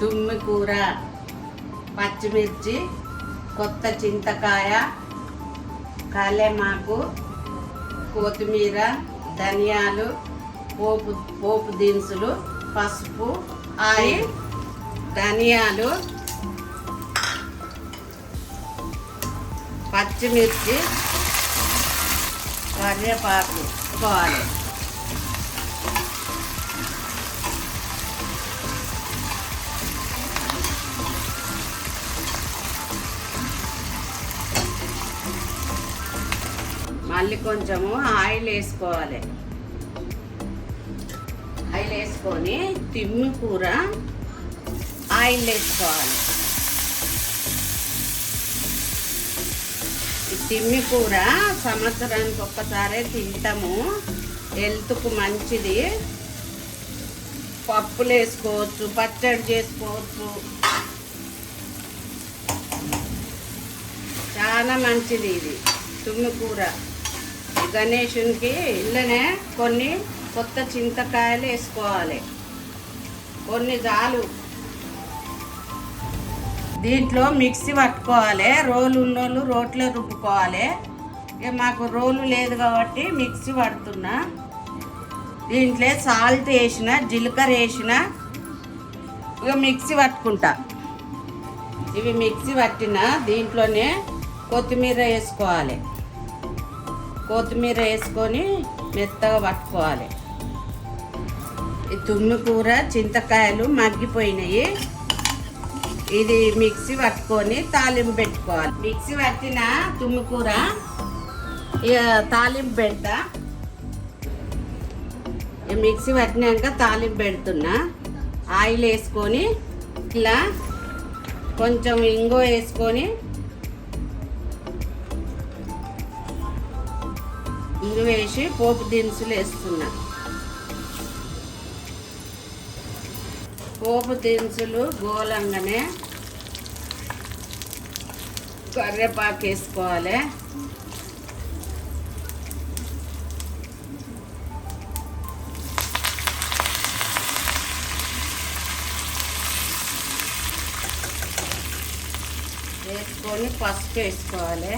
తుమ్మి కూర, పచ్చిమిర్చి, కొత్త చింతకాయ, కాలేమాకు, కొత్తిమీర, ధనియాలు, పోపు దినుసులు, పసుపు, ఆయిల్, ధనియాలు, పచ్చిమిర్చి, కరివేపాకు వేసుకోవాలి. మళ్ళీ కొంచెము ఆయిల్ వేసుకోవాలి. ఆయిల్ వేసుకొని తిమ్మి కూర ఆయిల్ వేసుకోవాలి. ఈ తిమ్మి కూర సంవత్సరానికి ఒక్కసారే తింటాము, హెల్త్కు మంచిది. పప్పులు వేసుకోవచ్చు, పచ్చడి చేసుకోవచ్చు, చాలా మంచిది ఇది తుమ్మి కూర. గణేశునికి ఇళ్ళనే కొన్ని కొత్త చింతకాయలు వేసుకోవాలి, కొన్ని చాలు. దీంట్లో మిక్సీ పట్టుకోవాలి. రోలు ఉన్నోళ్ళు రోట్లో రుబ్బుకోవాలి. ఇక మాకు రోలు లేదు కాబట్టి మిక్సీ పడుతున్నా. దీంట్లో సాల్ట్ వేసిన, జీలకర్ర వేసిన, ఇక మిక్సీ పట్టుకుంటా. ఇవి మిక్సీ పట్టిన దీంట్లోనే కొత్తిమీర వేసుకోవాలి. కొత్తిమీర వేసుకొని మెత్తగా పట్టుకోవాలి. ఈ తుమ్మి కూర చింతకాయలు మగ్గిపోయినాయి. ఇది మిక్సీ పట్టుకొని తాలింపు పెట్టుకోవాలి. మిక్సీ పట్టిన తుమ్మి కూర ఇక తాలింపు పెడతా. మిక్సీ పట్టినాక తాలింపు పెడుతున్నా. ఆయిల్ వేసుకొని ఇట్లా కొంచెం ఇంగువ వేసుకొని, ఇంగువ వేసి పోపు దినుసులు వేస్తున్నా. పోపు దినుసులు గోలంగానే కరివేపాకు వేసుకోవాలి. వేసుకొని పసుపు వేసుకోవాలి.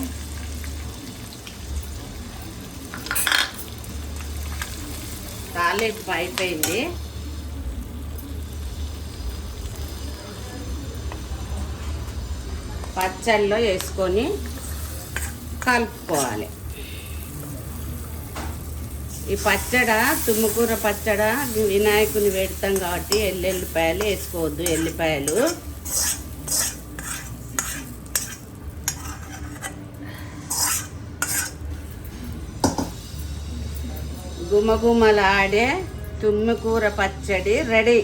తాలింపు అయిపోయింది. పచ్చళ్ళలో వేసుకొని కలుపుకోవాలి. ఈ పచ్చడ తుమ్మకూర పచ్చడ వినాయకుని పెడతాం కాబట్టి ఎల్లిపాయలు వేసుకోవద్దు. ఎల్లిపాయలు గుమగుమలాడే తుమ్మికూర పచ్చడి రెడీ.